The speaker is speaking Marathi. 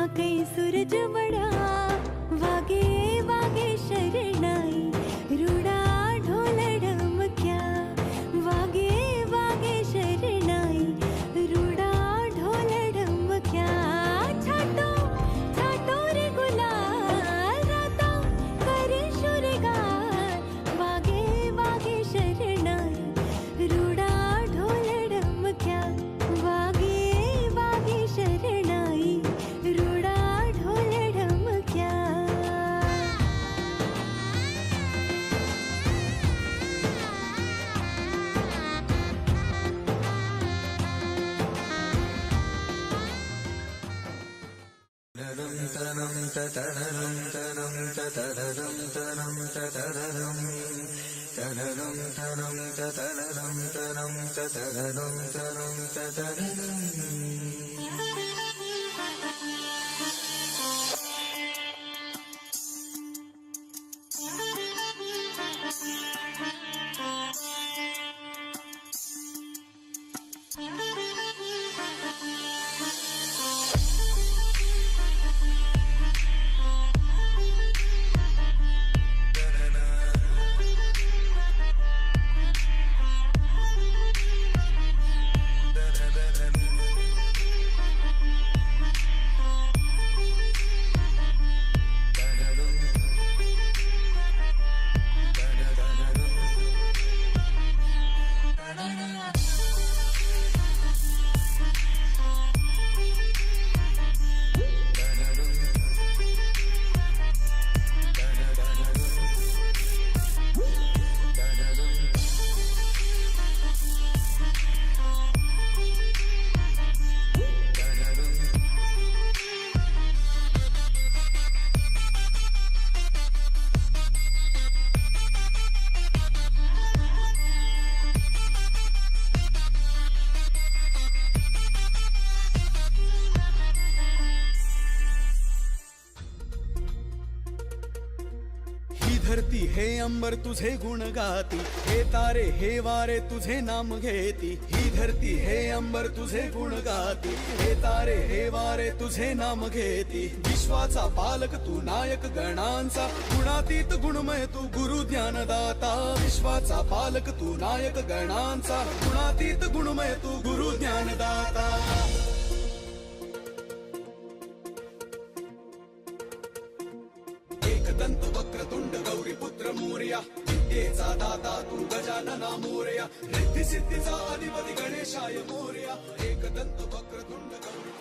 वाके सूरज बडा वागे वागे शरणाई रुडा ढोल ढमक्या वागे वागे शरणाई रुडा ढोल ढमक्या छाटो छाटो रे गुलाल राता करे शुरगार वागे वागे शरणाई रुडा ढोल ढमक्या वागे वागे शरणाई रुडा ढोल ढमक्या. धरती हे अंबर तुझे गुण गाती हे तारे हे वारे तुझे नाम घेती ही धरती हे अंबर तुझे गुण गाती हे तारे हे वारे तुझे नाम घेती विश्वाचा पालक तू नायक गणांचा गुणातीत गुणमय तू गुरु ज्ञानदाता विश्वाचा पालक तू नायक गणांचा गुणातीत गुणमय तू गुरु ज्ञानदाता. एकदंत वक्रतुंड गौरी पुत्र मोरया विद्येचा दाता तू गजानना मोरया रिद्धी सिद्धीचा अधिपती गणेशाय मोरया एकदंत वक्रतुंड गौरी